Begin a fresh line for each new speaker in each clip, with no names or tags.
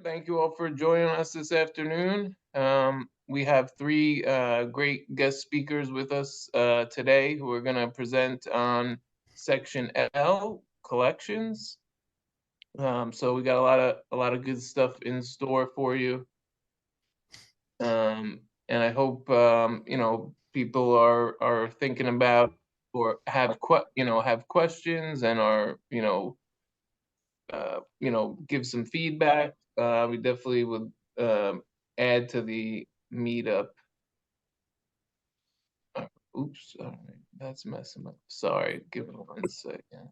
Thank you all for joining us this afternoon. We have three great guest speakers with us today who are going to present on Section L, collections. So we got a lot of good stuff in store for you, and I hope people are thinking about or have questions and are give some feedback. We definitely would add to the meetup. Oops, all right, that's messing up. Sorry, give it 1 second.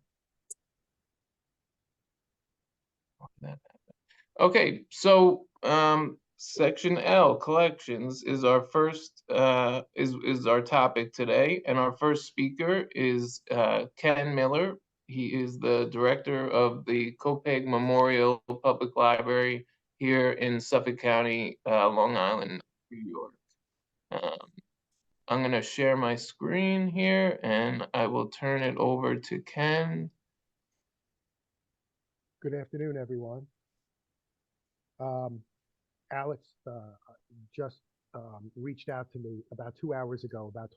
Okay, so section L, collections, is our first is our topic today, and our first speaker is Ken Miller. He is the director of the Copeg Memorial Public Library here in Suffolk County, Long Island, New York. I'm going to share my screen here, and I will turn it over to Ken.
Good afternoon, everyone. Alex just reached out to me about 2 hours ago about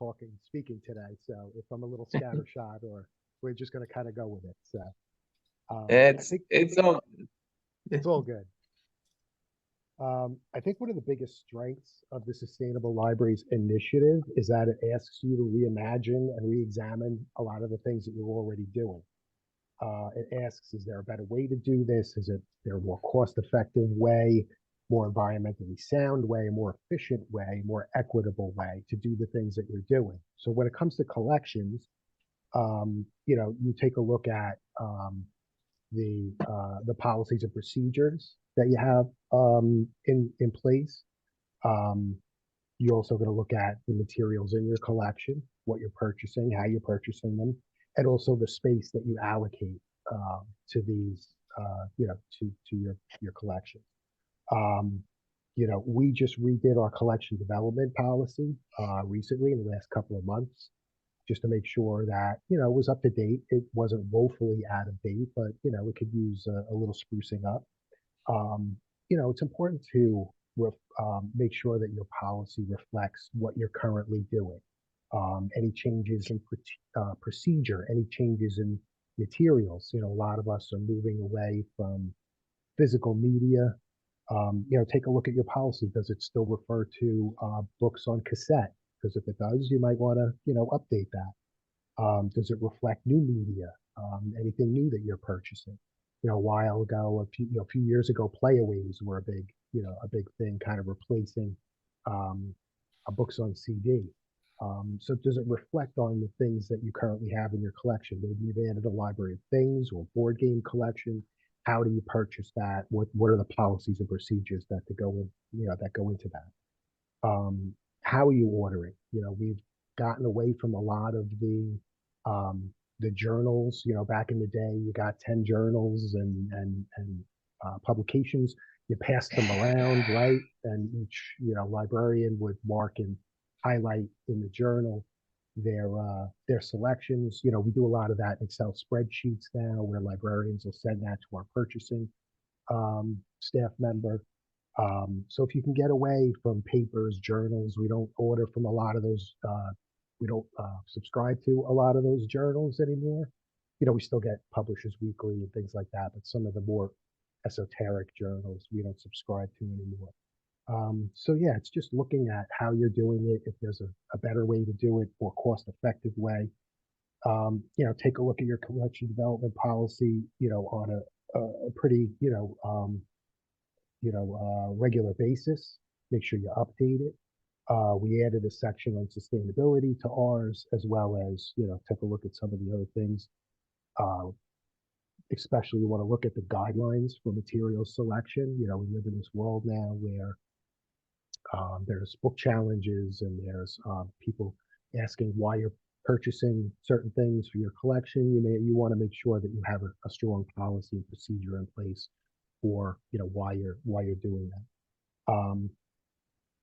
speaking today. So if I'm a little scattershot, or we're just going to kind of go with it. So I think
It's all
it's all good. I think one of the biggest strengths of the Sustainable Libraries Initiative is that it asks you to reimagine and re-examine a lot of the things that you're already doing. It asks, is there a better way to do this? Is there a more cost-effective way, more environmentally sound way, a more efficient way, more equitable way to do the things that you're doing? So when it comes to collections, you take a look at the policies and procedures that you have in place. You're also going to look at the materials in your collection, what you're purchasing, how you're purchasing them, and also the space that you allocate to these, to your collection. We just redid our collection development policy recently in the last couple of months, just to make sure that it was up to date. It wasn't woefully out of date, but it could use a little sprucing up. It's important to make sure that your policy reflects what you're currently doing. Any changes in procedure, any changes in materials. A lot of us are moving away from physical media. Take a look at your policy. Does it still refer to books on cassette? Because if it does, you might want to, update that. Does it reflect new media? Anything new that you're purchasing? A while ago, a few years ago, playaways were a big thing, kind of replacing books on CD. So does it reflect on the things that you currently have in your collection? Maybe you've added a library of things or board game collection. How do you purchase that? What are the policies and procedures that go into that? How are you ordering? We've gotten away from a lot of the journals. Back in the day, you got 10 journals and publications. You passed them around, right? And each librarian would mark and highlight in the journal their selections. We do a lot of that in Excel spreadsheets now, where librarians will send that to our purchasing staff member. So if you can get away from papers, journals, we don't order from a lot of those. We don't subscribe to a lot of those journals anymore. We still get Publishers Weekly and things like that, but some of the more esoteric journals we don't subscribe to anymore. So yeah, it's just looking at how you're doing it, if there's a better way to do it, more cost-effective way. Take a look at your collection development policy, on a pretty, regular basis. Make sure you update it. We added a section on sustainability to ours, as well as, take a look at some of the other things. Especially you want to look at the guidelines for material selection. We live in this world now where there's book challenges, and there's people asking why you're purchasing certain things for your collection. You want to make sure that you have a strong policy and procedure in place for why you're doing that.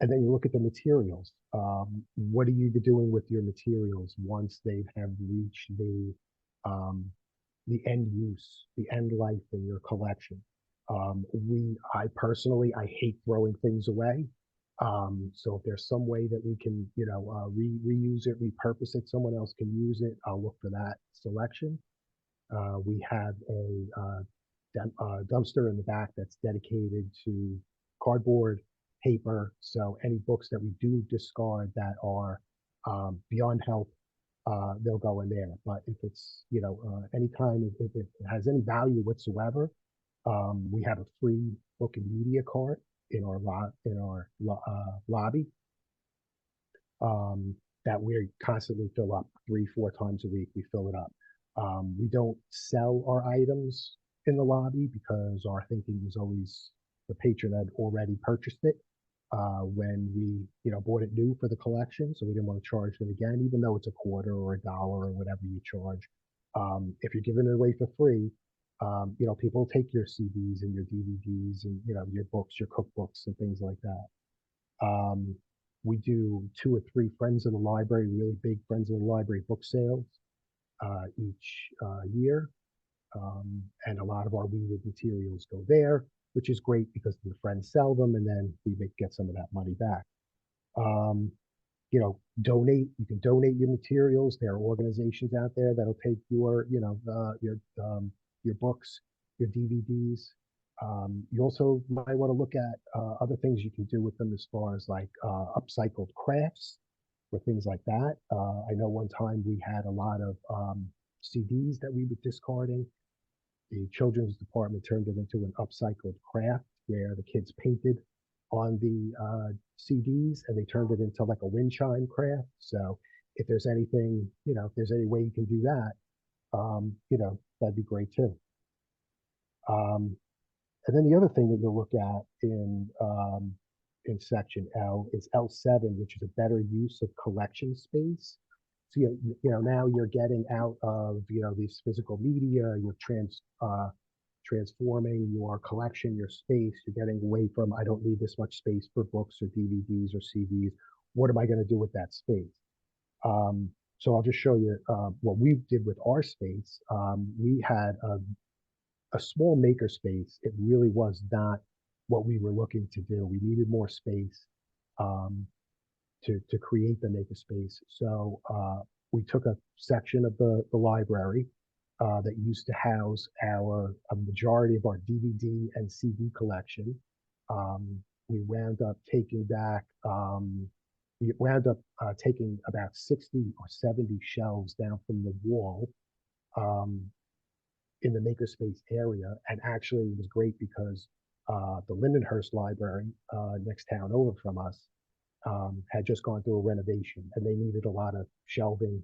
And then you look at the materials. What are you doing with your materials once they have reached the end use, the end life in your collection? I personally, I hate throwing things away. So if there's some way that we can, reuse it, repurpose it, someone else can use it, I'll look for that selection. We have a dumpster in the back that's dedicated to cardboard, paper. So any books that we do discard that are beyond help, they'll go in there. But if it's, any kind of, if it has any value whatsoever, we have a free book and media cart in our lobby, that we constantly fill up 3, 4 times a week. We fill it up. We don't sell our items in the lobby because our thinking was always the patron had already purchased it when we, bought it new for the collection. So we didn't want to charge them again, even though it's a quarter or $1 or whatever you charge. If you're giving it away for free, people take your CDs and your DVDs and, your books, your cookbooks and things like that. We do 2 or 3 Friends of the Library, really big Friends of the Library book sales each year. And a lot of our weeded materials go there, which is great because the friends sell them and then we get some of that money back. Donate. You can donate your materials. There are organizations out there that'll take your, your books, your DVDs. You also might want to look at other things you can do with them as far as like upcycled crafts or things like that. I know one time we had a lot of CDs that we were discarding. The children's department turned it into an upcycled craft where the kids painted on the CDs and they turned it into like a wind chime craft. So if there's anything, if there's any way you can do that, that'd be great too. And then the other thing that you'll look at in section L is L7, which is a better use of collection space. So now you're getting out of these physical media. You're transforming your collection, your space. You're getting away from I don't need this much space for books or DVDs or CDs. What am I going to do with that space? So I'll just show you what we did with our space. We had a small maker space. It really was not what we were looking to do. We needed more space to create the maker space. So we took a section of the library that used to house a majority of our DVD and CD collection. We wound up taking back, taking about 60 or 70 shelves down from the wall in the makerspace area. And actually it was great because the Lindenhurst Library next town over from us had just gone through a renovation and they needed a lot of shelving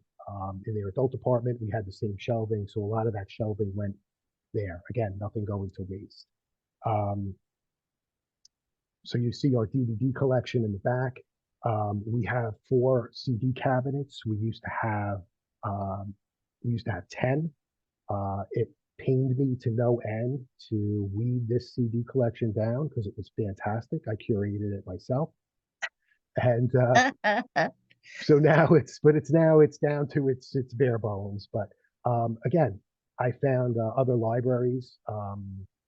in their adult department. We had the same shelving, so a lot of that shelving went there. Again, nothing going to waste. So you see our DVD collection in the back. We have 4 CD cabinets. We used to have 10. It pained me to no end to weed this CD collection down because it was fantastic. I curated it myself. And so now it's down to its bare bones. But again, I found other libraries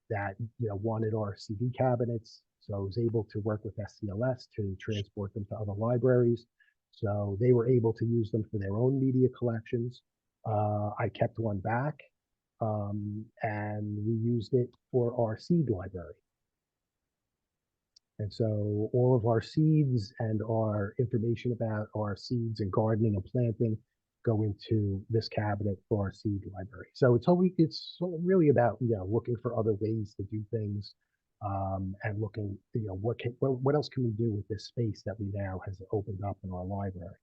that wanted our CD cabinets, so I was able to work with SCLS to transport them to other libraries. So they were able to use them for their own media collections. I kept one back, and we used it for our seed library. And so all of our seeds and our information about our seeds and gardening and planting go into this cabinet for our seed library. So it's really about, looking for other ways to do things, and looking, what else can we do with this space that we now has opened up in our library.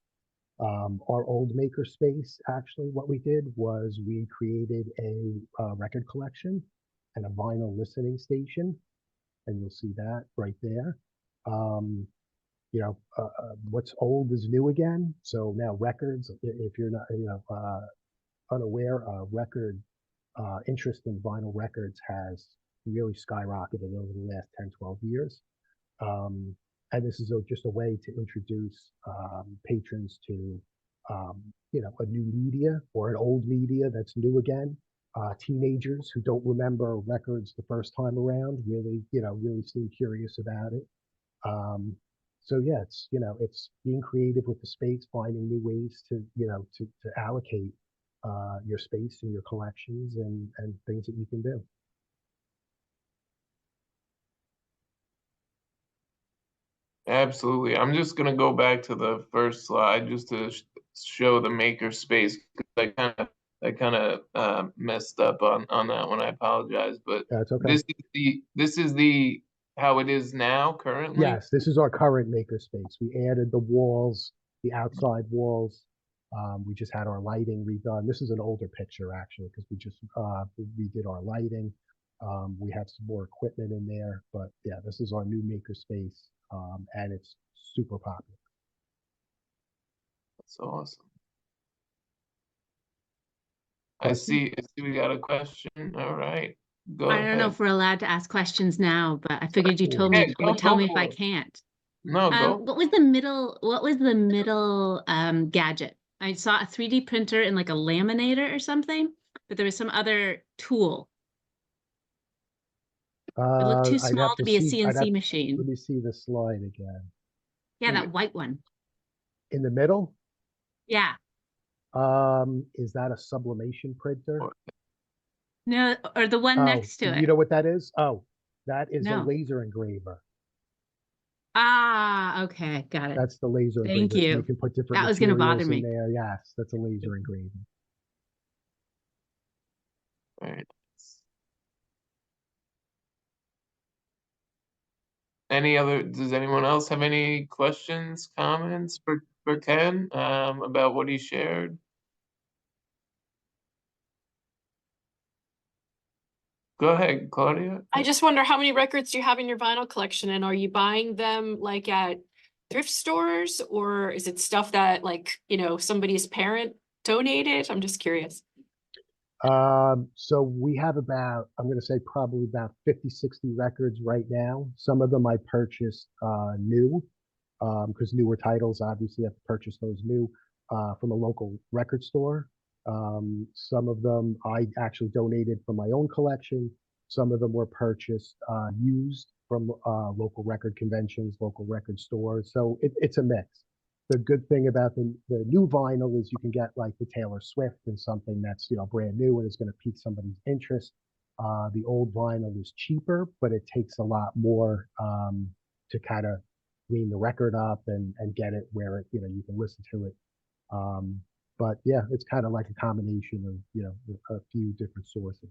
Our old maker space, actually, what we did was we created a record collection and a vinyl listening station, and you'll see that right there. What's old is new again. So now records, if you're not, unaware, record interest in vinyl records has really skyrocketed over the last 10, 12 years. And this is just a way to introduce patrons to, a new media or an old media that's new again. teenagers who don't remember records the first time around really, really seem curious about it. Um, so yeah, it's being creative with the space, finding new ways to, to allocate your space and your collections and things that you can do.
Absolutely. I'm just gonna go back to the first slide just to show the maker space. 'Cause I kind of messed up on that one. I apologize, but
That's okay.
this is the how it is now currently.
Yes, this is our current maker space. We added the walls, the outside walls. We just had our lighting redone. This is an older picture actually, because we just redid our lighting. We have some more equipment in there, but yeah, this is our new maker space, and it's super popular.
That's awesome. I
Question?
see. I see. We got a question. All right, go
I don't know
ahead.
if we're allowed to ask questions now, but I figured you told
Sure.
Yeah,
me
go
would tell
go
me if
for
I
it.
can't.
No, go.
What was the middle gadget? I saw a 3D printer and like a laminator or something, but there was some other tool. It looked too
I'd have
small to
to
be a
see.
CNC
Let
machine.
me see the slide again.
Yeah, that white one.
In the middle,
Yeah.
is that a sublimation printer?
No, or the one
Oh,
next to
you
it.
know what that is? Oh, that is a
No.
laser engraver.
Ah, okay, got it.
That's the laser
Thank
engraver. You
you.
can put different
That was going to bother
materials in
me.
there. Yes, that's a laser engraver.
Very nice. Does anyone else have any questions, comments for Ken about what he shared? Go ahead, Claudia.
I just wonder how many records do you have in your vinyl collection, and are you buying them like at thrift stores, or is it stuff that like, somebody's parent donated? I'm just curious.
So we have about, I'm going to say probably about 50, 60 records right now. Some of them I purchased new, because newer titles obviously have to purchase those new from a local record store. Some of them I actually donated from my own collection. Some of them were purchased used from local record conventions, local record stores. So it's a mix. The good thing about the new vinyl is you can get like the Taylor Swift and something that's brand new and is going to pique somebody's interest. The old vinyl is cheaper, but it takes a lot more to kind of clean the record up and get it where you can listen to it. But yeah, it's kind of like a combination of a few different sources.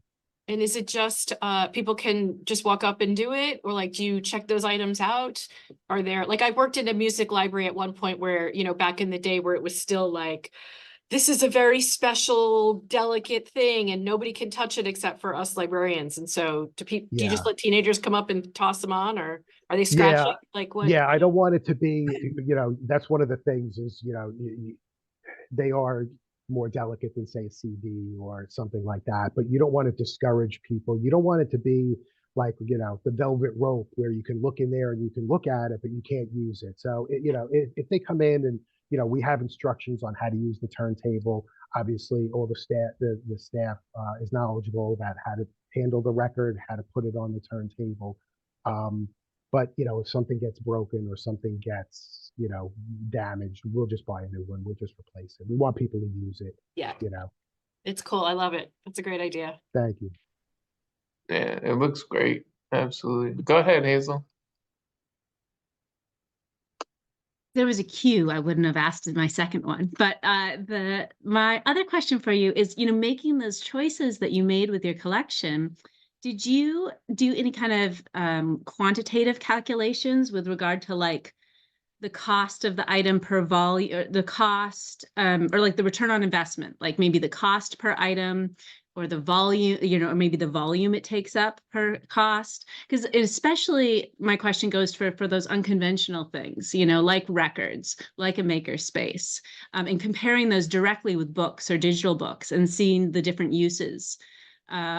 And is it just people can just walk up and do it, or like do you check those items out? Are there, like, I worked in a music library at one point where, back in the day where it was still like, this is a very special, delicate thing and nobody can touch it except for us librarians. And so do you just
Yeah.
let teenagers come up and toss them on, or are they
Yeah.
scratching? Like what?
Yeah, I don't want it to be, that's one of the things is, they are more delicate than say a CD or something like that, but you don't want to discourage people. You don't want it to be like, the velvet rope where you can look in there and you can look at it, but you can't use it. So, if they come in and, we have instructions on how to use the turntable. Obviously, all the staff is knowledgeable about how to handle the record, how to put it on the turntable. But if something gets broken or something gets, damaged, we'll just buy a new one. We'll just replace it. We want people to use it.
Yeah.
You know.
It's cool. I love it. That's a great idea.
Thank you.
Yeah, it looks great. Absolutely. Go ahead, Hazel.
There was a cue, I wouldn't have asked my second one. But my other question for you is, making those choices that you made with your collection, did you do any kind of quantitative calculations with regard to like the cost of the item per volume, or the cost, or like the return on investment, like maybe the cost per item or the volume, or maybe the volume it takes up per cost? Because especially my question goes for those unconventional things, like records, like a maker space, and comparing those directly with books or digital books and seeing the different uses,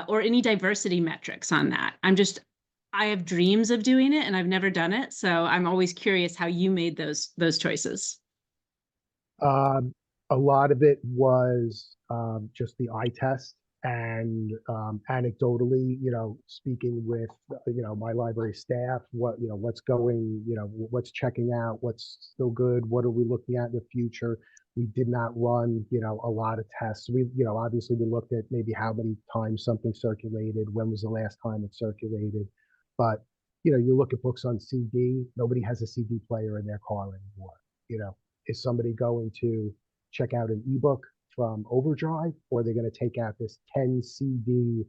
or any diversity metrics on that. I have dreams of doing it and I've never done it. So I'm always curious how you made those choices.
A lot of it was just the eye test. And anecdotally, speaking with, my library staff, what's going, what's checking out, what's still good, what are we looking at in the future. We did not run, a lot of tests. We, obviously we looked at maybe how many times something circulated, when was the last time it circulated. But, you look at books on CD, nobody has a CD player in their car anymore. Is somebody going to check out an ebook from Overdrive, or they're going to take out this 10 CD,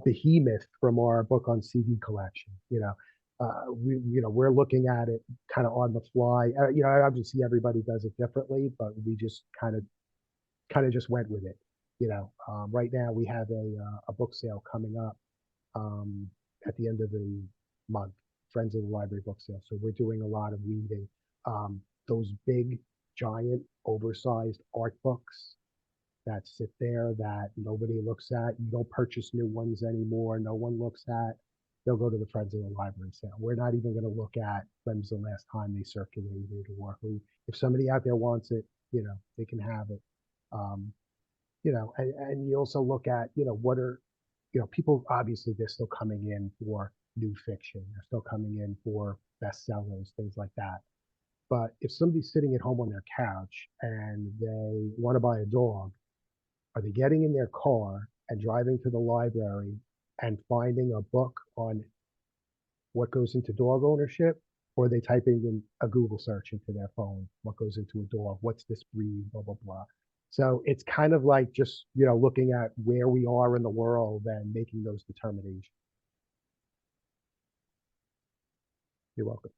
behemoth from our book on CD collection. We're looking at it kind of on the fly. Obviously everybody does it differently, but we just kind of just went with it. Right now we have a book sale coming up at the end of the month, Friends of the Library book sale. So we're doing a lot of reading. Those big, giant, oversized art books that sit there that nobody looks at. You don't purchase new ones anymore. No one looks at. They'll go to the Friends of the Library sale. We're not even going to look at when was the last time they circulated, or who. If somebody out there wants it, they can have it. And you also look at, what are, people, obviously they're still coming in for new fiction. They're still coming in for bestsellers, things like that. But if somebody's sitting at home on their couch and they want to buy a dog, are they getting in their car and driving to the library and finding a book on what goes into dog ownership? Or are they typing in a Google search into their phone, what goes into a dog, what's this breed, blah, blah, blah. So it's kind of like just, looking at where we are in the world and making those determinations. You're welcome.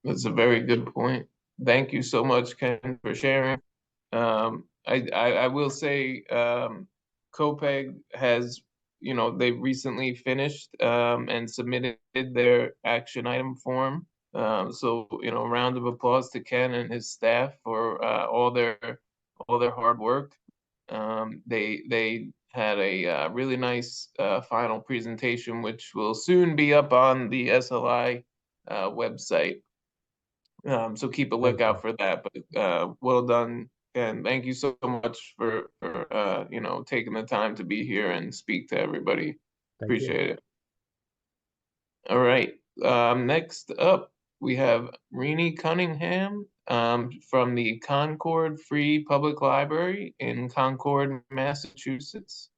That's a very good point. Thank you so much, Ken, for sharing. I will say, COPEG has, they recently finished and submitted their action item form. So, round of applause to Ken and his staff for all their hard work. They had a really nice final presentation, which will soon be up on the SLI website. So keep a lookout for that. But well done, and thank you so much for taking the time to be here and speak to everybody. Appreciate it. All right. Next up, we have Rini Cunningham from the Concord Free Public Library in Concord, Massachusetts.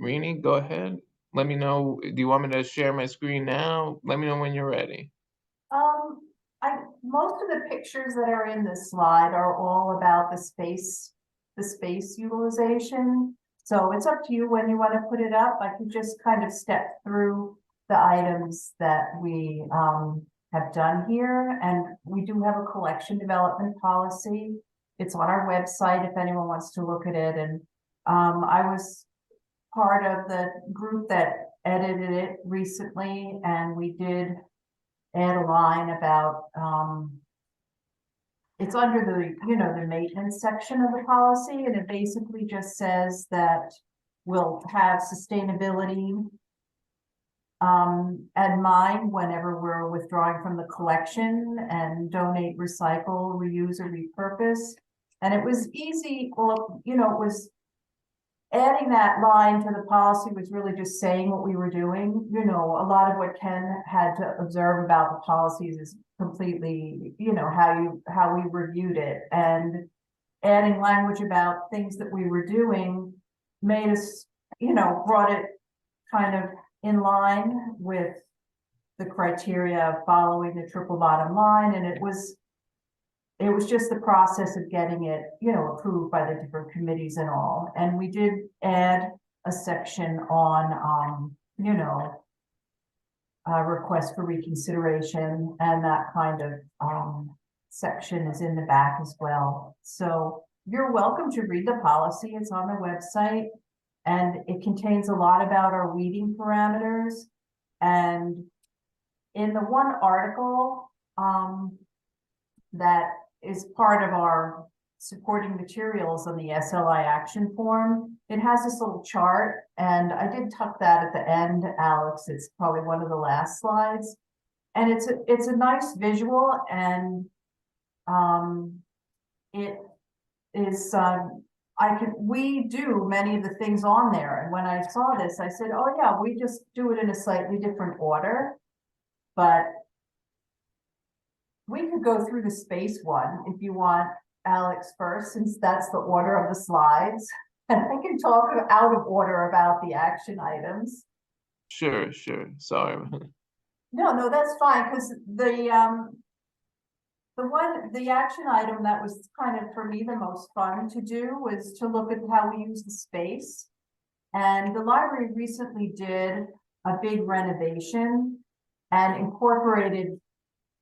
Rini, go ahead. Let me know. Do you want me to share my screen now? Let me know when you're ready.
Most of the pictures that are in this slide are all about the space utilization. So it's up to you when you want to put it up. I can just kind of step through the items that we have done here. And we do have a collection development policy. It's on our website if anyone wants to look at it. And I was part of the group that edited it recently, and we did add a line about it's under the maintenance section of the policy, and it basically just says that we'll have sustainability in mind whenever we're withdrawing from the collection, and donate, recycle, reuse, or repurpose. And it was easy. Well, it was adding that line to the policy was really just saying what we were doing. A lot of what Ken had to observe about the policies is completely, how we reviewed it, and adding language about things that we were doing made us, brought it kind of in line with the criteria of following the triple bottom line. And it was just the process of getting it, approved by the different committees and all. And we did add a section on, request for reconsideration, and that kind of section is in the back as well. So you're welcome to read the policy. It's on the website, and it contains a lot about our weeding parameters. And in the one article that is part of our supporting materials on the SLI action form, it has this little chart, and I did tuck that at the end, Alex. It's probably one of the last slides, and it's a nice visual, and it is we do many of the things on there. And when I saw this, I said, oh yeah, we just do it in a slightly different order. But we could go through the space one if you want, Alex, first, since that's the order of the slides. And I can talk out of order about the action items.
Sure, sorry.
No, that's fine, because the action item that was kind of, for me, the most fun to do was to look at how we use the space. And the library recently did a big renovation and incorporated,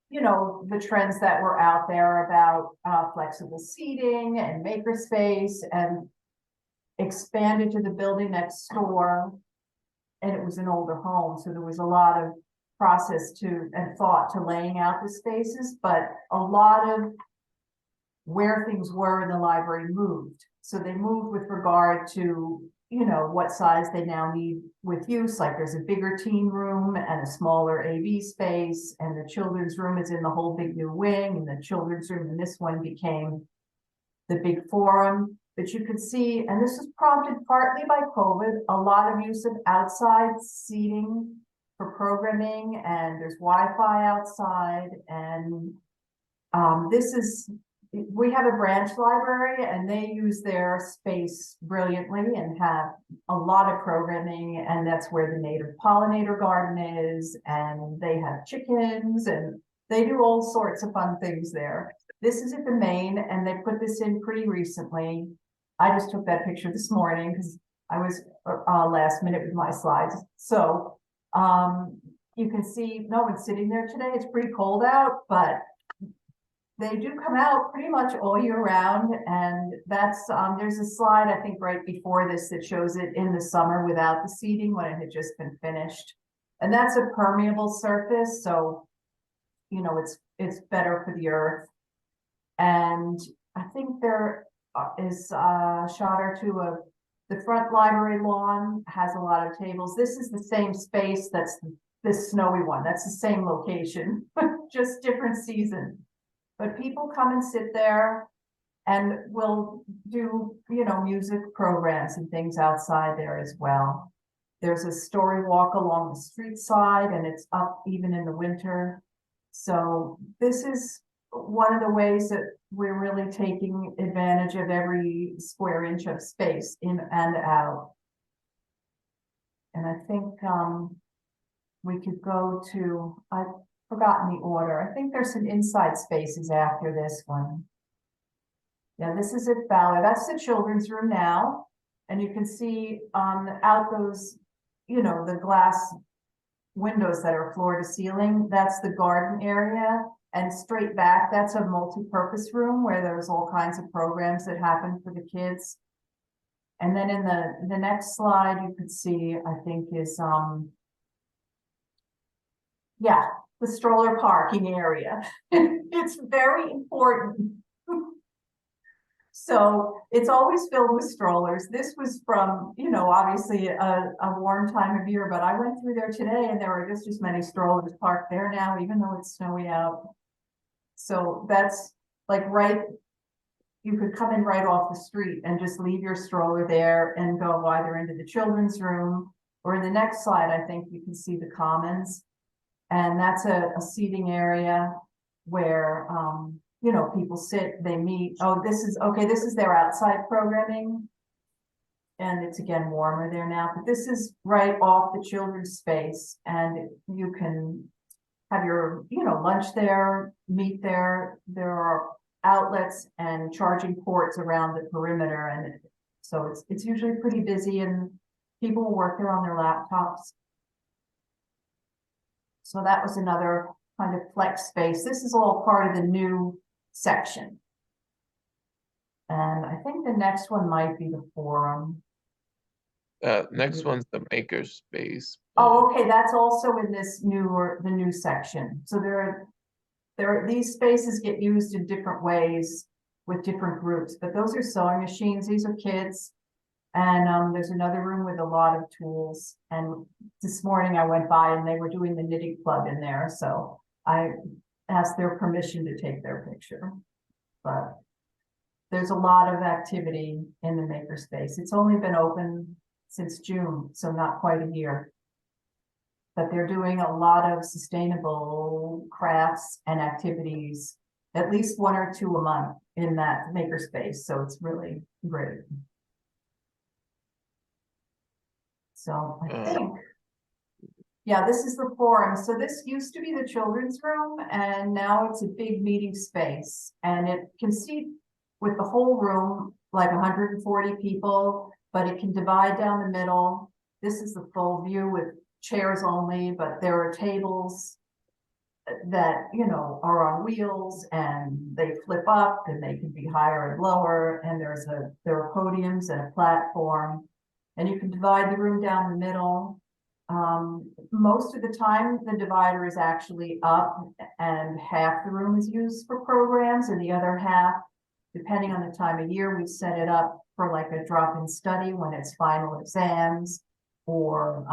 you know, the trends that were out there about flexible seating and makerspace, and expanded to the building next door. And it was an older home, so there was a lot of process to and thought to laying out the spaces, but a lot of where things were in the library moved. So they moved with regard to, you know, what size they now need with use. Like there's a bigger teen room and a smaller AV space, and the children's room is in the whole big new wing, and the children's room in this one became the big forum. But you could see, and this was prompted partly by COVID, a lot of use of outside seating for programming, and there's Wi-Fi outside. And we have a branch library, and they use their space brilliantly and have a lot of programming, and that's where the native pollinator garden is, and they have chickens, and they do all sorts of fun things there. This is at the main, and they put this in pretty recently. I just took that picture this morning because I was last minute with my slides. So you can see no one's sitting there today. It's pretty cold out, but they do come out pretty much all year round. And that's there's a slide, I think, right before this that shows it in the summer without the seating when it had just been finished. And that's a permeable surface, so you know it's better for the earth. And I think there is a shot or two of the front library lawn has a lot of tables. This is the same space that's this snowy one. That's the same location, just different season. But people come and sit there, and we'll do, you know, music programs and things outside there as well. There's a story walk along the street side, and it's up even in the winter. So this is one of the ways that we're really taking advantage of every square inch of space in and out. And I think we could go to, I've forgotten the order. I think there's some inside spaces after this one. Yeah, this is at Ballard. That's the children's room now. And you can see out those, you know, the glass windows that are floor to ceiling. That's the garden area. And straight back, that's a multi-purpose room where there's all kinds of programs that happen for the kids. And then in the next slide, you could see, I think, is yeah, the stroller parking area. It's very important. So it's always filled with strollers. This was from, you know, obviously a warm time of year, but I went through there today and there were just as many strollers parked there now, even though it's snowy out. So that's like you could come in right off the street and just leave your stroller there and go either into the children's room, or in the next slide, I think you can see the commons. And that's a seating area where, you know, people sit, they meet. Oh, this is their outside programming. And it's again warmer there now, but this is right off the children's space, and you can have your, you know, lunch there, meet there. There are outlets and charging ports around the perimeter, and so it's usually pretty busy, and people will work there on their laptops. So that was another kind of flex space. This is all part of the new section. And I think the next one might be the forum.
Next one's the makerspace.
Oh, okay, that's also in this the new section. So these spaces get used in different ways with different groups, but those are sewing machines. These are kids. And there's another room with a lot of tools. And this morning I went by and they were doing the knitting club in there. So I asked their permission to take their picture. But there's a lot of activity in the makerspace. It's only been open since June, so not quite a year. But they're doing a lot of sustainable crafts and activities, at least 1 or 2 a month in that makerspace. So it's really great. So I think, yeah, this is the forum. So this used to be the children's room, and now it's a big meeting space, and it can seat with the whole room, like 140 people, but it can divide down the middle. This is the full view with chairs only, but there are tables that, you know, are on wheels, and they flip up, and they can be higher and lower, and there are podiums and a platform, and you can divide the room down the middle. Most of the time, the divider is actually up, and half the room is used for programs, and the other half, depending on the time of year, we set it up for like a drop-in study when it's final exams, or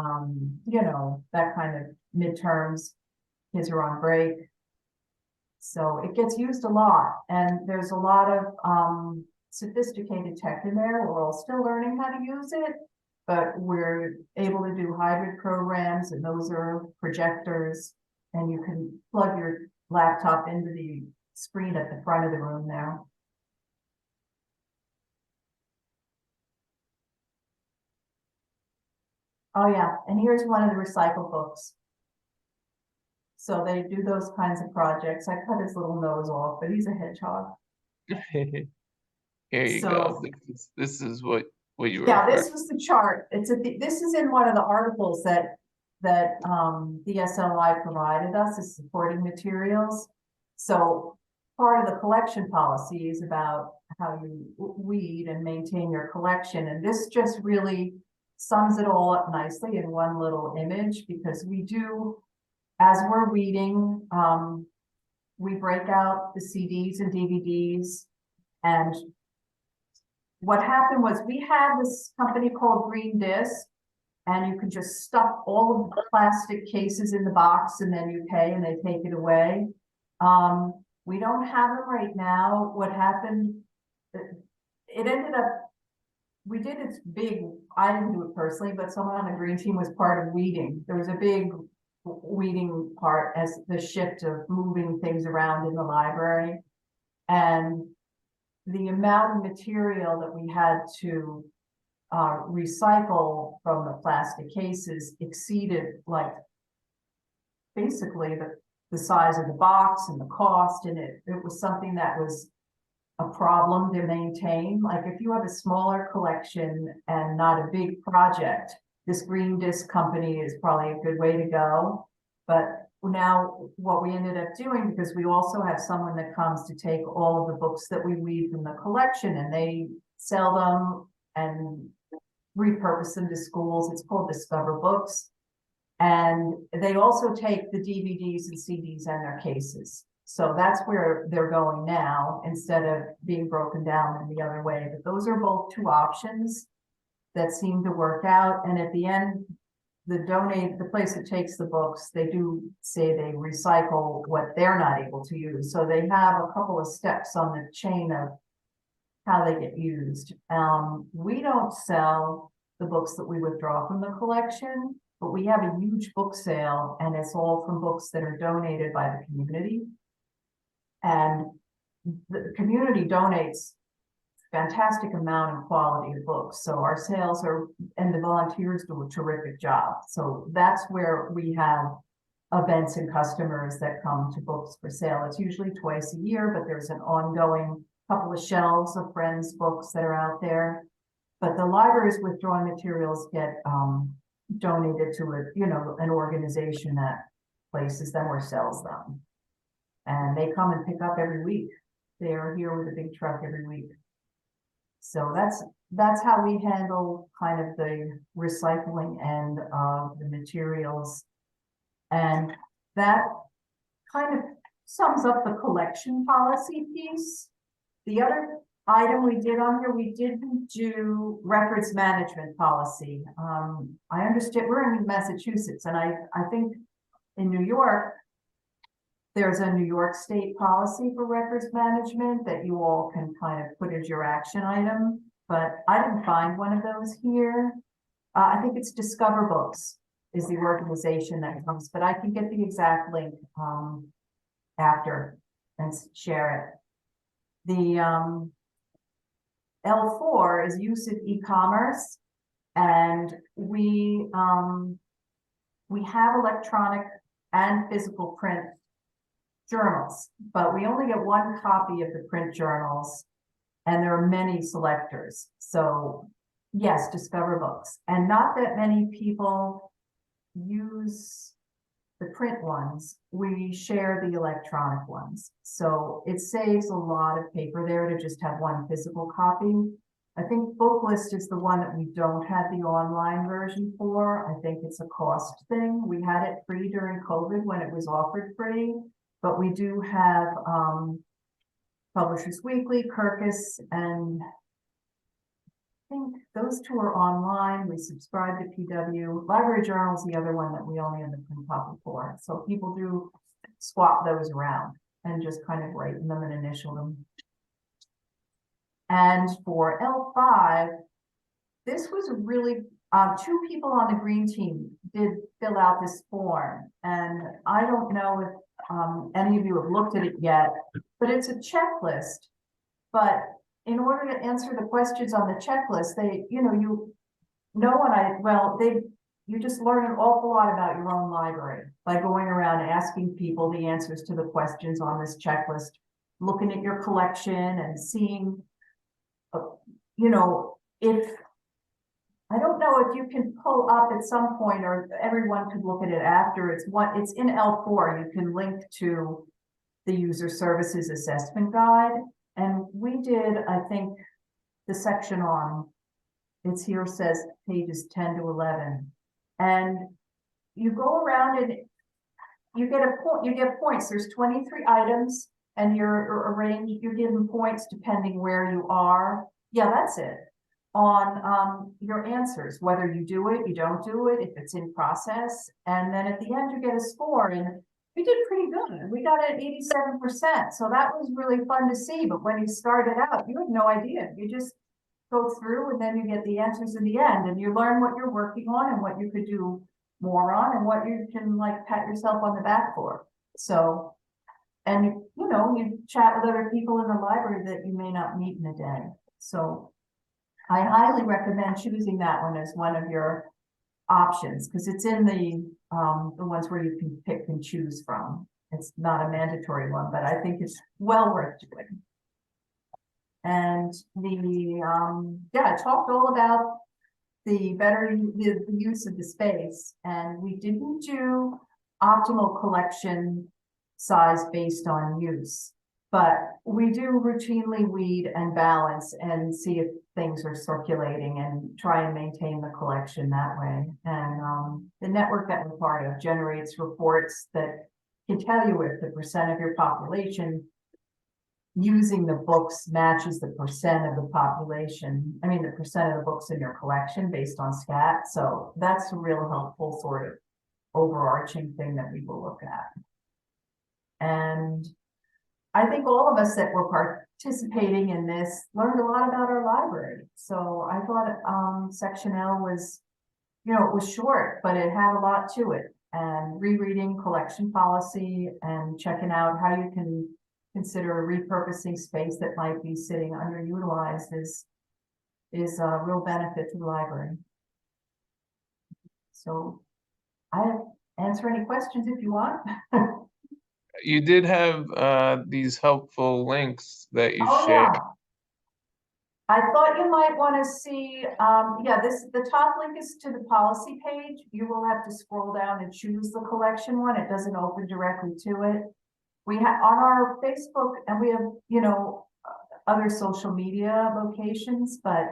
you know, that kind of midterms, kids are on break. So it gets used a lot, and there's a lot of sophisticated tech in there. We're all still learning how to use it, but we're able to do hybrid programs, and those are projectors, and you can plug your laptop into the screen at the front of the room now. Oh yeah, and here's one of the recycle books. So they do those kinds of projects. I cut his little nose off, but he's a hedgehog.
Here you
So-
go. This is what you were.
Yeah, this was the chart. This is in one of the articles that the SLI provided us as supporting materials. So part of the collection policy is about how you weed and maintain your collection, and this just really sums it all up nicely in one little image, because we do, as we're weeding, we break out the CDs and DVDs. And what happened was, we had this company called Green Disc, and you could just stuff all of the plastic cases in the box, and then you pay and they take it away. We don't have them right now. What happened, it ended up, we did it big, I didn't do it personally, but someone on the green team was part of weeding. There was a big weeding part as the shift of moving things around in the library. And the amount of material that we had to recycle from the plastic cases exceeded, like, basically the size of the box and the cost, and it was something that was a problem to maintain. Like, if you have a smaller collection and not a big project, this Green Disc company is probably a good way to go. But now what we ended up doing, because we also have someone that comes to take all of the books that we weed from the collection, and they sell them and repurpose them to schools. It's called Discover Books. And they also take the DVDs and CDs and their cases. So that's where they're going now, instead of being broken down in the other way. But those are both two options that seem to work out. And at the end, the place that takes the books, they do say they recycle what they're not able to use. So they have a couple of steps on the chain of how they get used. We don't sell the books that we withdraw from the collection, but we have a huge book sale, and it's all from books that are donated by the community. And the community donates fantastic amount of quality of books. So our sales are, and the volunteers do a terrific job. So that's where we have events and customers that come to books for sale. It's usually twice a year, but there's an ongoing couple of shelves of friends' books that are out there. But the library's withdrawing materials get donated to an organization that places them or sells them. And they come and pick up every week. They are here with a big truck every week. So that's how we handle kind of the recycling end of the materials. And that kind of sums up the collection policy piece. The other item we did on here, we didn't do records management policy. I understand we're in Massachusetts, and I think in New York, There's a New York State policy for records management that you all can kind of put as your action item, but I didn't find one of those here. I think it's Discover Books is the organization that comes, but I can get the exact link after and share it. The L4 is use of e-commerce, and we have electronic and physical print journals, but we only get one copy of the print journals, and there are many selectors. So yes, Discover Books, and not that many people use the print ones. We share the electronic ones, so it saves a lot of paper there to just have one physical copy. I think Booklist is the one that we don't have the online version for. I think it's a cost thing. We had it free during COVID when it was offered free, but we do have Publishers Weekly, Kirkus, and I think those two are online. We subscribe to PW. Library Journal is the other one that we only have the print copy for. So people do swap those around and just kind of write them and initial them. And for L5, this was really, two people on the green team did fill out this form. And I don't know if any of you have looked at it yet, but it's a checklist. But in order to answer the questions on the checklist, you just learn an awful lot about your own library by going around asking people the answers to the questions on this checklist, looking at your collection and seeing, if, I don't know if you can pull up at some point, or everyone could look at it after. It's in L4. You can link to the User Services Assessment Guide. And we did, I think, the section on, it's here says pages 10 to 11. And you go around and you get points. There's 23 items, and you're arranged, you're given points depending where you are. Yeah, that's it. On your answers, whether you do it, you don't do it, if it's in process. And then at the end, you get a score. And we did pretty good. We got an 87%. So that was really fun to see. But when you started out, you had no idea. You just go through, and then you get the answers in the end, and you learn what you're working on and what you could do more on and what you can like pat yourself on the back for. So, and you chat with other people in the library that you may not meet in a day. So I highly recommend choosing that one as one of your options, because it's in the ones where you can pick and choose from. It's not a mandatory one, but I think it's well worth doing. And I talked all about the use of the space, and we didn't do optimal collection size based on use, but we do routinely weed and balance and see if things are circulating and try and maintain the collection that way. And the network that we're part of generates reports that can tell you if the percent of your population using the books matches the percent of the population, the percent of the books in your collection based on SCAT. So that's a real helpful sort of overarching thing that we will look at. And I think all of us that were participating in this learned a lot about our library. So I thought Section L was, it was short, but it had a lot to it. And rereading collection policy and checking out how you can consider repurposing space that might be sitting underutilized is a real benefit to the library. So I answer any questions if you want.
You did have these helpful links that you
Oh,
shared.
yeah. I thought you might want to see, the top link is to the policy page. You will have to scroll down and choose the collection one. It doesn't open directly to it. We have on our Facebook, and we have, other social media locations, but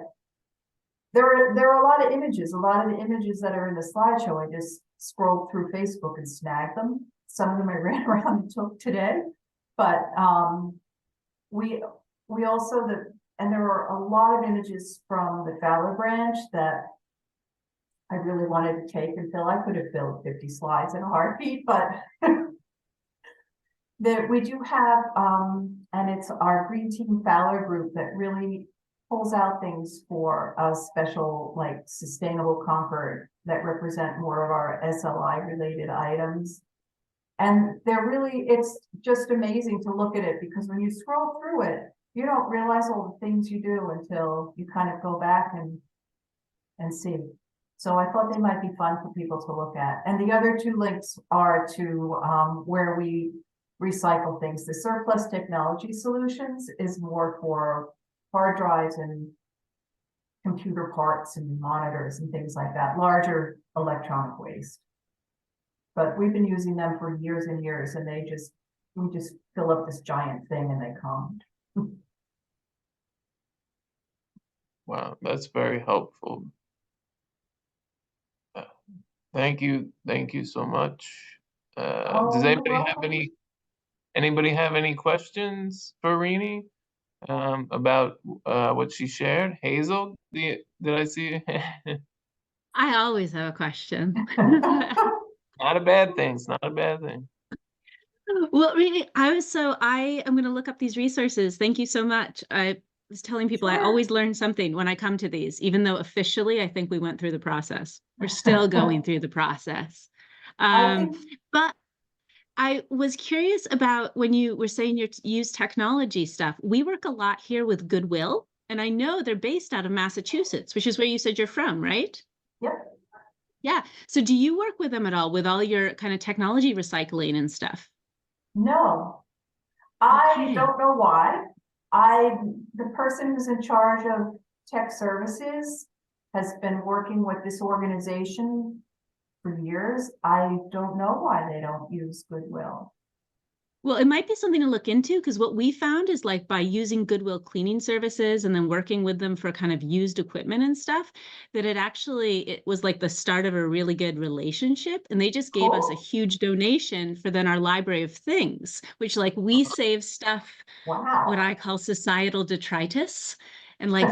there are a lot of images. A lot of the images that are in the slideshow, I just scrolled through Facebook and snagged them. Some of them I ran around and took today, but we also, and there are a lot of images from the Fowler branch that I really wanted to take and fill. I could have filled 50 slides in a heartbeat, but We do have, and it's our Green Team Fowler group that really pulls out things for a special, like Sustainable Concord, that represent more of our SLI related items. And they're really, it's just amazing to look at it, because when you scroll through it, you don't realize all the things you do until you kind of go back and see. So I thought they might be fun for people to look at. And the other two links are to where we recycle things. The Surplus Technology Solutions is more for hard drives and computer parts and monitors and things like that, larger electronic waste. But we've been using them for years and years, and we just fill up this giant thing and they come.
Wow, that's very helpful. Thank you so much. Does anybody have any questions for Rini about what she shared? Hazel, did I see?
I always have a question.
Not a bad thing. It's not a bad thing.
Well, really, I am going to look up these resources. Thank you so much. I was telling people I always learn something when I come to these, even though officially I think we went through the process. We're still going through the process. But I was curious about when you were saying you use technology stuff. We work a lot here with Goodwill, and I know they're based out of Massachusetts, which is where you said you're from, right?
Yep.
Yeah. So do you work with them at all with all your kind of technology recycling and stuff?
No, I
Okay.
don't know why. The person who's in charge of tech services has been working with this organization for years. I don't know why they don't use Goodwill.
Well, it might be something to look into, because what we found is, like, by using Goodwill cleaning services and then working with them for kind of used equipment and stuff, that it was like the start of a really good relationship. And they just gave us a
Cool.
huge donation for then our library of things, which, like, we save stuff,
Wow.
what I call societal detritus. And, like,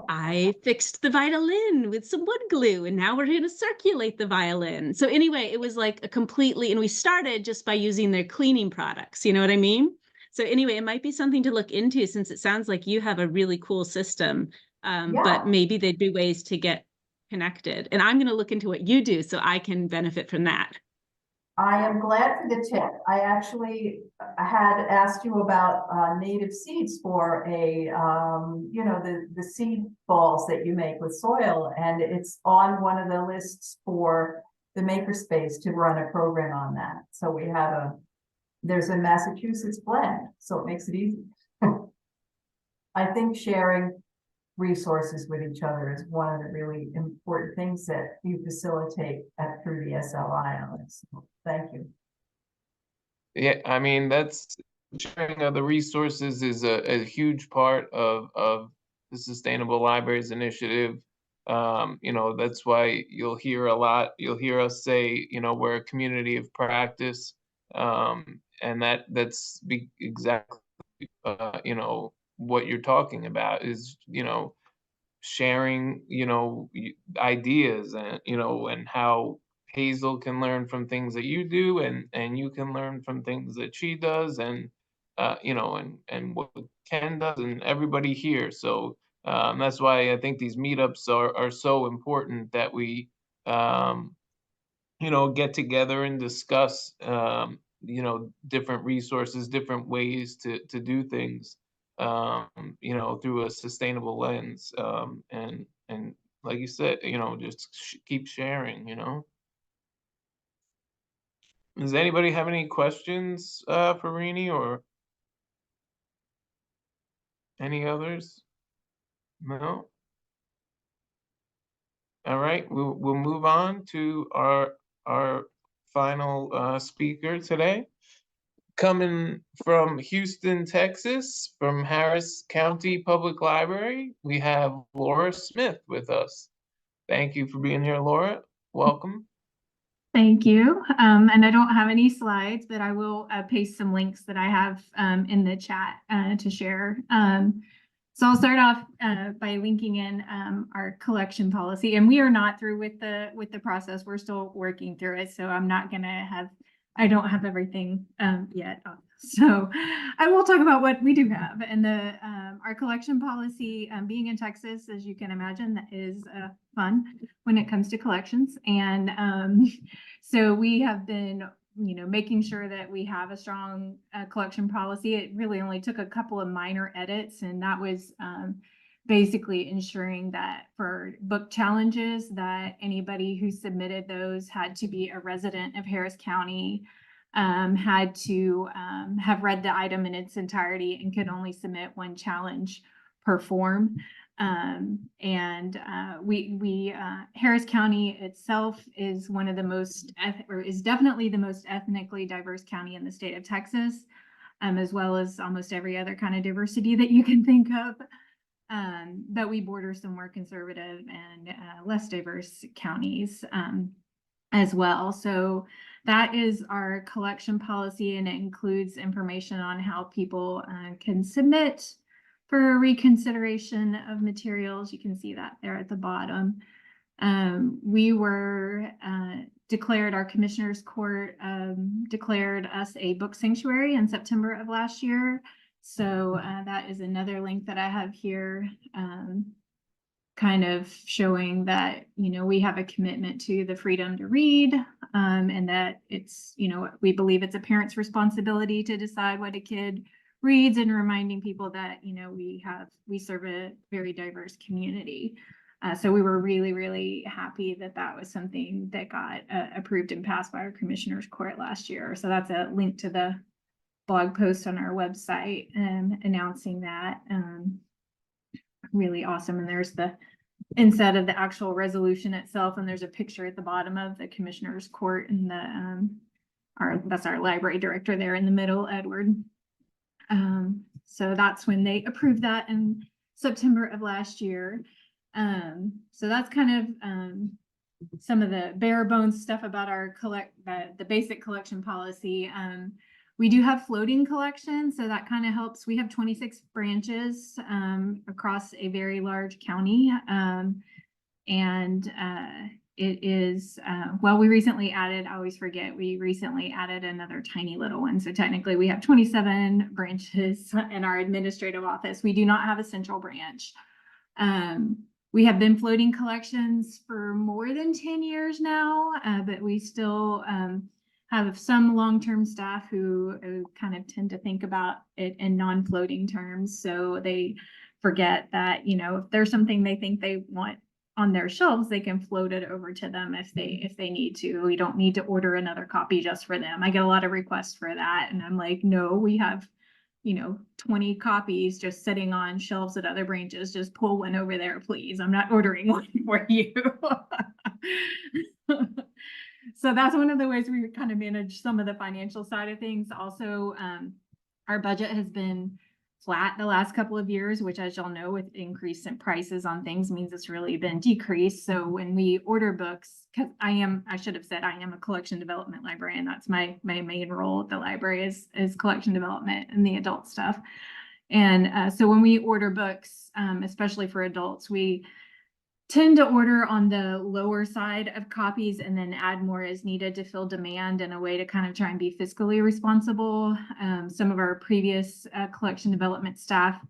I fixed the violin with some wood glue, and now we're going to circulate the violin. So anyway, it was like and we started just by using their cleaning products, you know what I mean? So anyway, it might be something to look into, since it sounds like you have a really cool system, but maybe there'd be ways to get connected. And I'm going to look into what you do so I can benefit from that.
I am glad for the tip. I actually had asked you about native seeds for the seed balls that you make with soil, and it's on one of the lists for the makerspace to run a program on that. So there's a Massachusetts blend, so it makes it easy. I think sharing resources with each other is one of the really important things that you facilitate through the SLI on it. So thank you.
Yeah, I mean, that's sharing of the resources is a huge part of the Sustainable Libraries Initiative. That's why you'll hear us say, we're a community of practice, and that's exactly what you're talking about is sharing ideas, and how Hazel can learn from things that you do, and you can learn from things that she does, and and what Ken does, and everybody here. So that's why I think these meetups are so important, that we get together and discuss different resources, different ways to do things, through a sustainable lens, and like you said, just keep sharing. Does anybody have any questions for Rini, or any others? No. All right, we'll move on to our final speaker today. Coming from Houston, Texas, from Harris County Public Library, we have Laura Smith with us. Thank you for being here, Laura. Welcome.
Thank you. And I don't have any slides, but I will paste some links that I have in the chat to share. So I'll start off by linking in our collection policy, and we are not through with the process. We're still working through it, so I'm not going to have I don't have everything yet. So I will talk about what we do have. And our collection policy, being in Texas, as you can imagine, that is fun when it comes to collections. And so we have been, making sure that we have a strong collection policy. It really only took a couple of minor edits, and that was basically ensuring that for book challenges, that anybody who submitted those had to be a resident of Harris County, had to have read the item in its entirety, and could only submit one challenge per form. Harris County itself is one of the most, is definitely the most ethnically diverse county in the state of Texas, as well as almost every other kind of diversity that you can think of. But we border some more conservative and less diverse counties as well. So that is our collection policy, and it includes information on how people can submit for reconsideration of materials. You can see that there at the bottom. We were declared, our Commissioners Court declared us a book sanctuary in September of last year. So that is another link that I have here, kind of showing that, we have a commitment to the freedom to read, and that it's, we believe it's a parent's responsibility to decide what a kid reads, and reminding people that, we serve a very diverse community. So we were really, really happy that that was something that got approved and passed by our Commissioners Court last year. So that's a link to the blog post on our website announcing that. Really awesome. And there's the inside of the actual resolution itself, and there's a picture at the bottom of the Commissioners Court, and that's our library director there in the middle, Edward. So that's when they approved that in September of last year. So that's kind of some of the bare bones stuff about our the basic collection policy. We do have floating collections, so that kind of helps. We have 26 branches across a very large county. It is, well, we recently added, I always forget, we recently added another tiny little one. So technically we have 27 branches in our administrative office. We do not have a central branch. We have been floating collections for more than 10 years now, but we still have some long-term staff who kind of tend to think about it in non-floating terms. So they forget that, if there's something they think they want on their shelves, they can float it over to them if they need to. We don't need to order another copy just for them. I get a lot of requests for that, and I'm like, no, we have 20 copies just sitting on shelves at other branches. Just pull one over there, please. I'm not ordering one for you. So that's one of the ways we kind of manage some of the financial side of things. Also, our budget has been flat the last couple of years, which, as y'all know, with increase in prices on things, means it's really been decreased. So when we order books, because I should have said I am a collection development librarian. That's my main role at the library is collection development and the adult stuff. And so when we order books, especially for adults, we tend to order on the lower side of copies and then add more as needed to fill demand in a way to kind of try and be fiscally responsible. Some of our previous collection development staff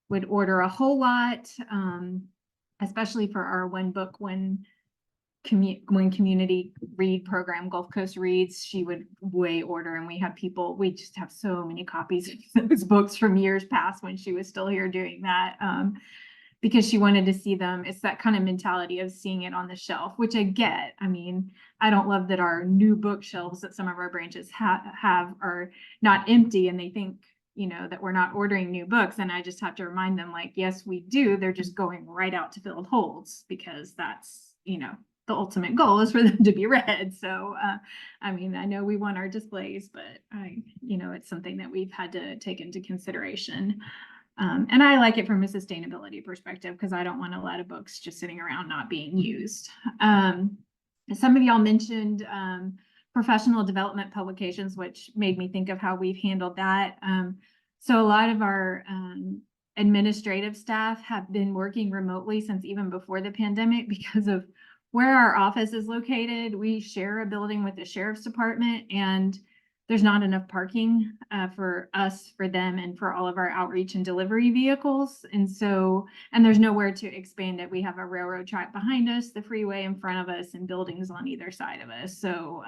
would order a whole lot, especially for our one book, one community read program, Gulf Coast Reads. She would way order, and we just have so many copies of those books from years past when she was still here doing that. Because she wanted to see them. It's that kind of mentality of seeing it on the shelf, which I get. I mean, I don't love that our new bookshelves that some of our branches have are not empty, and they think, that we're not ordering new books. And I just have to remind them, like, yes, we do. They're just going right out to filled holds, because that's, the ultimate goal is for them to be read. So, I mean, I know we want our displays, but it's something that we've had to take into consideration. And I like it from a sustainability perspective, because I don't want a lot of books just sitting around not being used. Some of y'all mentioned professional development publications, which made me think of how we've handled that. So a lot of our administrative staff have been working remotely since even before the pandemic, because of where our office is located, we share a building with the sheriff's department, and there's not enough parking for us, for them, and for all of our outreach and delivery vehicles. And so, and there's nowhere to expand it. We have a railroad track behind us, the freeway in front of us, and buildings on either side of us. So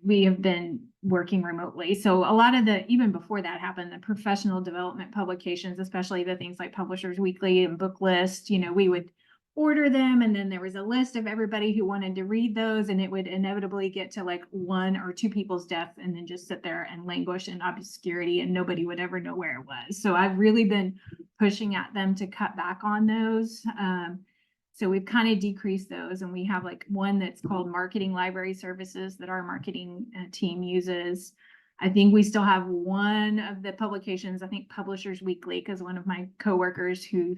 we have been working remotely. So a lot of the, even before that happened, the professional development publications, especially the things like Publishers Weekly and Book List, you know, we would order them, and then there was a list of everybody who wanted to read those, and it would inevitably get to like 1 or 2 people's death and then just sit there and languish in obscurity, and nobody would ever know where it was. So I've really been pushing at them to cut back on those. So we've kind of decreased those, and we have like one that's called Marketing Library Services that our marketing team uses. I think we still have one of the publications, I think Publishers Weekly, because one of my coworkers who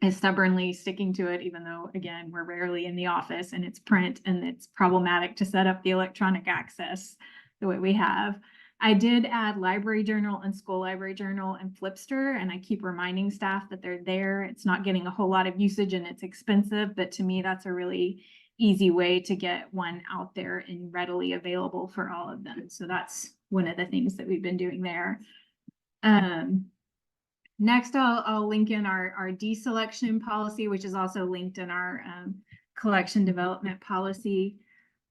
is stubbornly sticking to it, even though, again, we're rarely in the office and it's print and it's problematic to set up the electronic access the way we have. I did add Library Journal and School Library Journal and Flipster, and I keep reminding staff that they're there. It's not getting a whole lot of usage and it's expensive, but to me, that's a really easy way to get one out there and readily available for all of them. So that's one of the things that we've been doing there. Next, I'll link in our deselection policy, which is also linked in our collection development policy.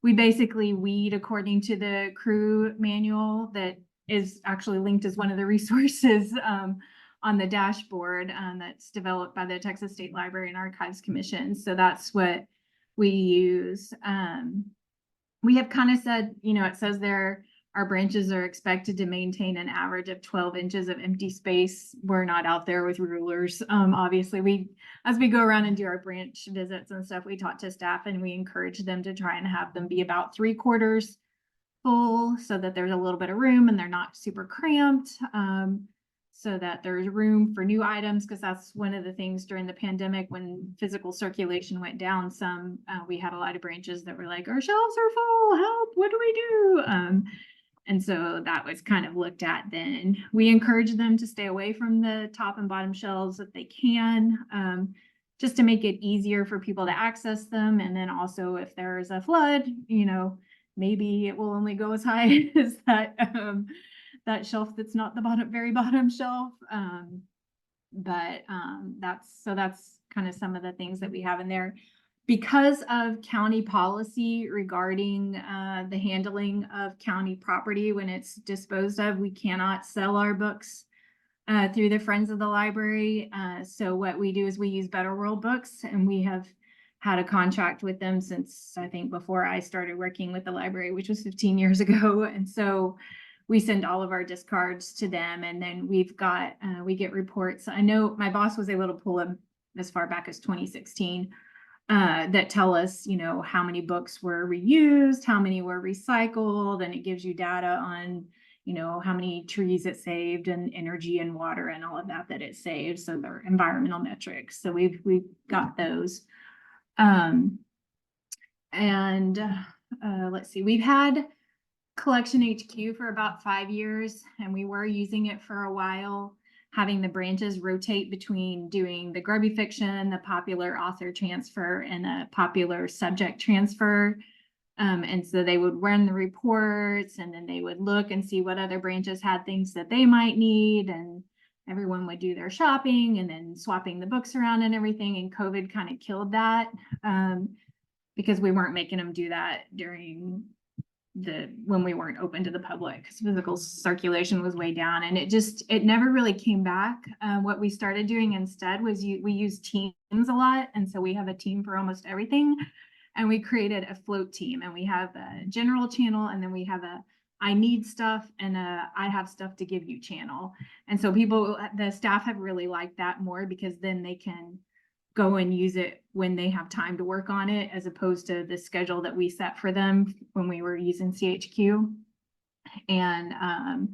We basically weed according to the crew manual that is actually linked as one of the resources on the dashboard that's developed by the Texas State Library and Archives Commission. So that's what we use. We have kind of said, you know, it says there, our branches are expected to maintain an average of 12 inches of empty space. We're not out there with rulers. Obviously, as we go around and do our branch visits and stuff, we talk to staff and we encourage them to try and have them be about 3/4 full so that there's a little bit of room and they're not super cramped. So that there's room for new items, because that's one of the things during the pandemic when physical circulation went down some, we had a lot of branches that were like, our shelves are full, help, what do we do? And so that was kind of looked at then. We encourage them to stay away from the top and bottom shelves if they can, just to make it easier for people to access them. And then also if there's a flood, you know, maybe it will only go as high as that, that shelf that's not the very bottom shelf. That's kind of some of the things that we have in there. Because of county policy regarding the handling of county property when it's disposed of, we cannot sell our books through the Friends of the Library. So what we do is we use Better World Books, and we have had a contract with them since I think before I started working with the library, which was 15 years ago. And so we send all of our discards to them, and then we've got, we get reports. I know my boss was able to pull them as far back as 2016. That tell us, you know, how many books were reused, how many were recycled, and it gives you data on, you know, how many trees it saved and energy and water and all of that it saved. So they're environmental metrics. So we've got those. Let's see, we've had Collection HQ for about 5 years, and we were using it for a while, having the branches rotate between doing the grubby fiction, the popular author transfer, and a popular subject transfer. And so they would run the reports, and then they would look and see what other branches had things that they might need, and everyone would do their shopping and then swapping the books around and everything. And COVID kind of killed that because we weren't making them do that during when we weren't open to the public, because physical circulation was way down, and it never really came back. What we started doing instead was we use teams a lot, and so we have a team for almost everything, and we created a float team, and we have a general channel, and then we have a I need stuff and I have stuff to give you channel. And so the staff have really liked that more, because then they can go and use it when they have time to work on it, as opposed to the schedule that we set for them when we were using CHQ. And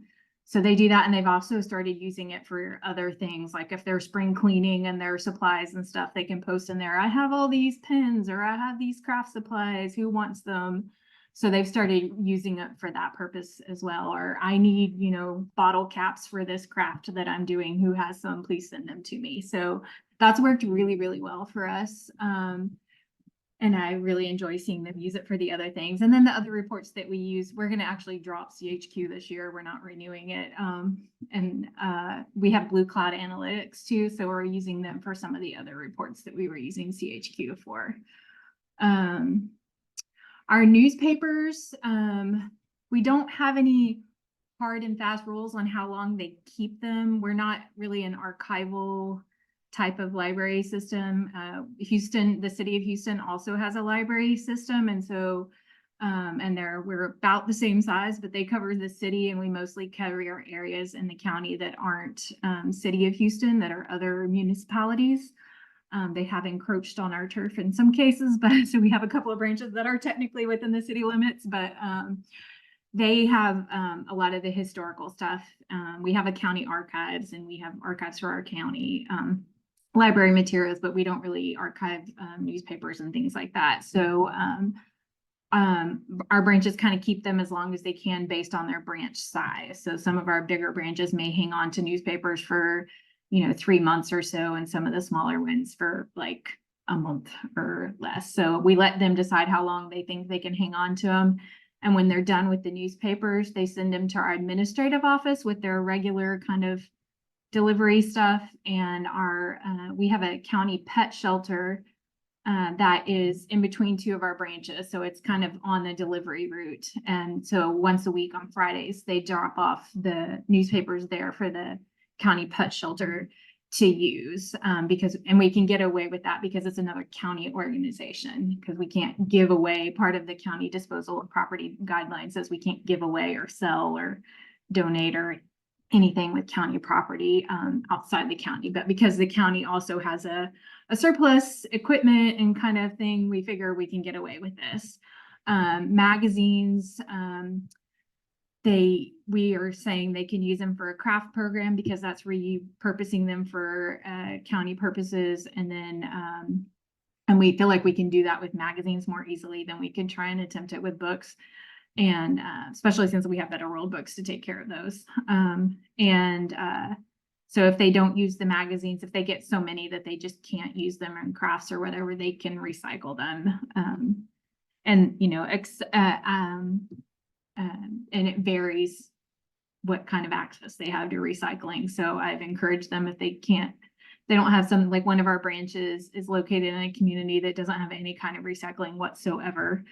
so they do that, and they've also started using it for other things, like if they're spring cleaning and their supplies and stuff, they can post in there, I have all these pens, or I have these craft supplies, who wants them? So they've started using it for that purpose as well. Or I need, you know, bottle caps for this craft that I'm doing, who has some, please send them to me. So that's worked really, really well for us. And I really enjoy seeing them use it for the other things. And then the other reports that we use, we're going to actually drop CHQ this year. We're not renewing it. We have Blue Cloud Analytics too. So we're using them for some of the other reports that we were using CHQ for. Our newspapers, we don't have any hard and fast rules on how long they keep them. We're not really an archival type of library system. Houston, the city of Houston also has a library system. And so, we're about the same size, but they cover the city, and we mostly cover our areas in the county that aren't city of Houston, that are other municipalities. They have encroached on our turf in some cases, but so we have a couple of branches that are technically within the city limits, but they have a lot of the historical stuff. We have a county archives, and we have archives for our county library materials, but we don't really archive newspapers and things like that. So our branches kind of keep them as long as they can based on their branch size. So some of our bigger branches may hang on to newspapers for 3 months or so, and some of the smaller ones for like a month or less. So we let them decide how long they think they can hang on to them. And when they're done with the newspapers, they send them to our administrative office with their regular kind of delivery stuff. And we have a county pet shelter that is in between two of our branches. So it's kind of on the delivery route. And so once a week on Fridays, they drop off the newspapers there for the county pet shelter to use, and we can get away with that because it's another county organization, because we can't give away. Part of the county disposal of property guidelines says we can't give away or sell or donate or anything with county property outside the county. But because the county also has a surplus equipment and kind of thing, we figure we can get away with this. Magazines, we are saying they can use them for a craft program because that's repurposing them for county purposes. And then and we feel like we can do that with magazines more easily than we can try and attempt it with books. And especially since we have better world books to take care of those. So if they don't use the magazines, if they get so many that they just can't use them in crafts or whatever, they can recycle them. And it varies what kind of access they have to recycling. So I've encouraged them, if they don't have some, like one of our branches is located in a community that doesn't have any kind of recycling whatsoever.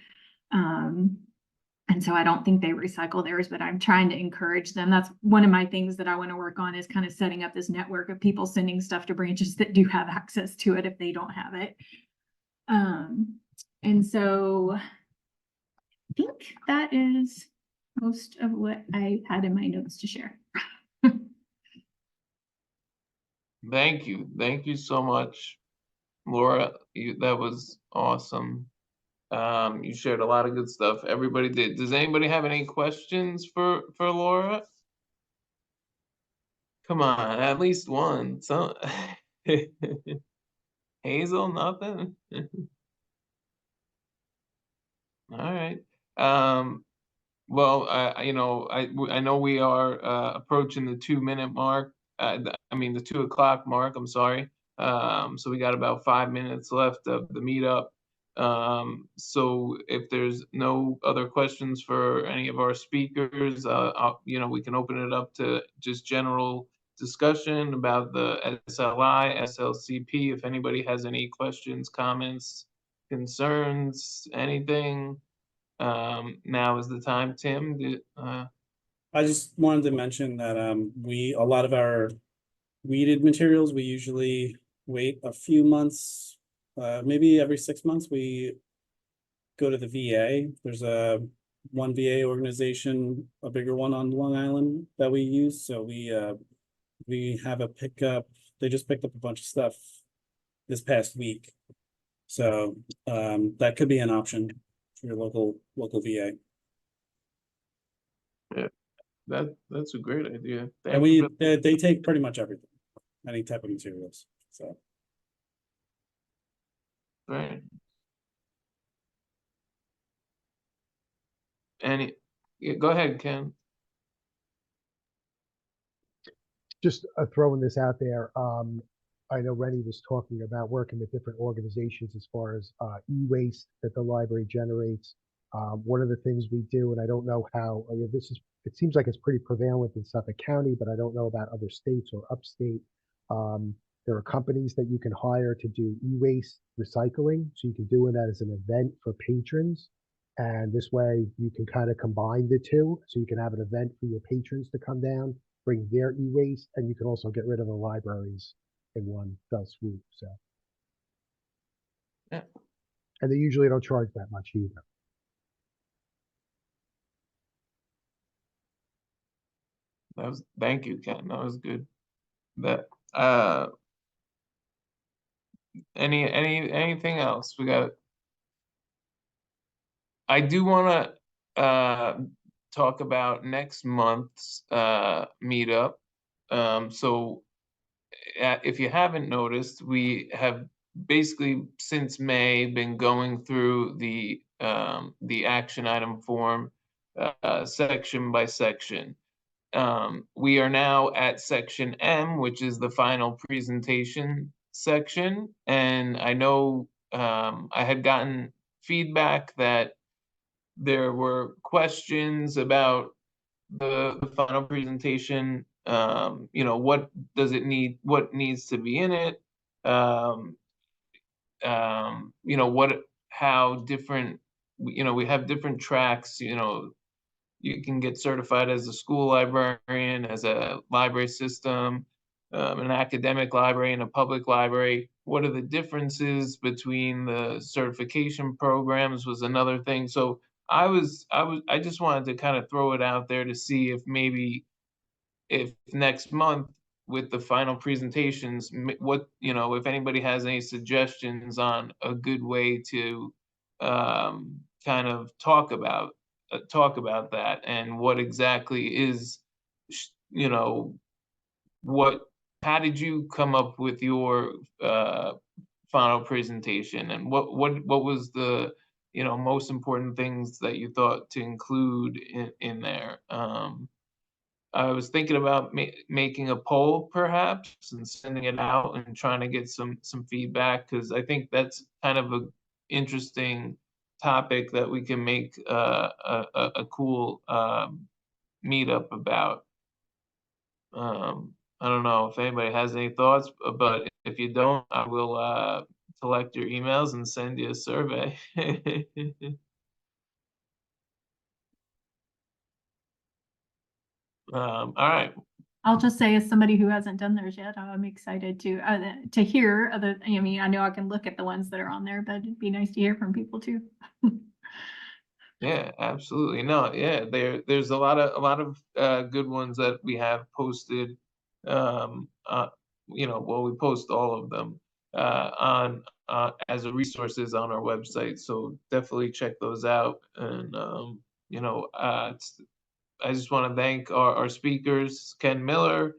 And so I don't think they recycle theirs, but I'm trying to encourage them. That's one of my things that I want to work on, is kind of setting up this network of people sending stuff to branches that do have access to it if they don't have it. And so I think that is most of what I had in my notes to share.
Thank you. Thank you so much, Laura. That was awesome. You shared a lot of good stuff. Everybody did. Does anybody have any questions for Laura? Come on, at least one. Hazel, nothing? All right. Well, I know we are approaching the 2-minute mark. The 2 o'clock mark. I'm sorry. So we got about 5 minutes left of the meetup. So if there's no other questions for any of our speakers, we can open it up to just general discussion about the SLI, SLCP. If anybody has any questions, comments, concerns, anything, now is the time. Tim,
I just wanted to mention that a lot of our weeded materials, we usually wait a few months, maybe every 6 months we go to the VA. There's one VA organization, a bigger one on Long Island, that we use. So we have a pickup. They just picked up a bunch of stuff this past week. So that could be an option for your local VA.
Yeah, that's a great idea.
And they take pretty much everything, any type of materials. So
right. Go ahead, Ken.
Just throwing this out there. I know Rennie was talking about working with different organizations as far as e-waste that the library generates. One of the things we do, and I don't know how, it seems like it's pretty prevalent in Suffolk County, but I don't know about other states or upstate. There are companies that you can hire to do e-waste recycling. So you can do that as an event for patrons. And this way you can kind of combine the two. So you can have an event for your patrons to come down, bring their e-waste, and you can also get rid of the libraries in one fell swoop. So,
Yeah.
and they usually don't charge that much either.
Thank you, Ken. That was good. That anything else? I do want to talk about next month's meetup. So if you haven't noticed, we have basically since May been going through the action item form section by section. We are now at section M, which is the final presentation section, and I know I had gotten feedback that there were questions about the final presentation. What does it need? What needs to be in it? How different, we have different tracks. You can get certified as a school librarian, as a library system, an academic library, and a public library. What are the differences between the certification programs was another thing. So I just wanted to kind of throw it out there to see if maybe if next month with the final presentations, if anybody has any suggestions on a good way to kind of talk about that, and what exactly is, how did you come up with your final presentation, and what was the most important things that you thought to include in there? I was thinking about making a poll perhaps and sending it out and trying to get some feedback, because I think that's kind of a interesting topic that we can make a cool meetup about. I don't know if anybody has any thoughts, but if you don't, I will collect your emails and send you a survey. All right.
I'll just say, as somebody who hasn't done theirs yet, I'm excited to hear other. I mean, I know I can look at the ones that are on there, but it'd be nice to hear from people too.
Yeah, absolutely. No, yeah, there's a lot of good ones that we have posted. We post all of them on as a resources on our website. So definitely check those out. And I just want to thank our speakers, Ken Miller,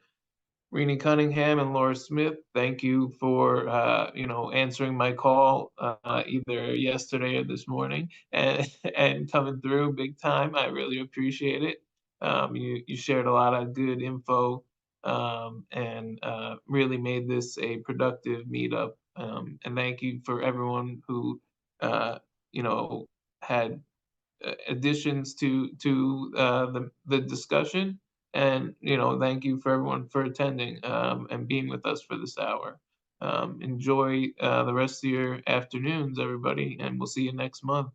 Rini Cunningham, and Laura Smith. Thank you for answering my call either yesterday or this morning, and coming through big time. I really appreciate it. You shared a lot of good info, and really made this a productive meetup. And thank you for everyone who had additions to the discussion. And thank you for everyone for attending and being with us for this hour. Enjoy the rest of your afternoons, everybody, and we'll see you next month.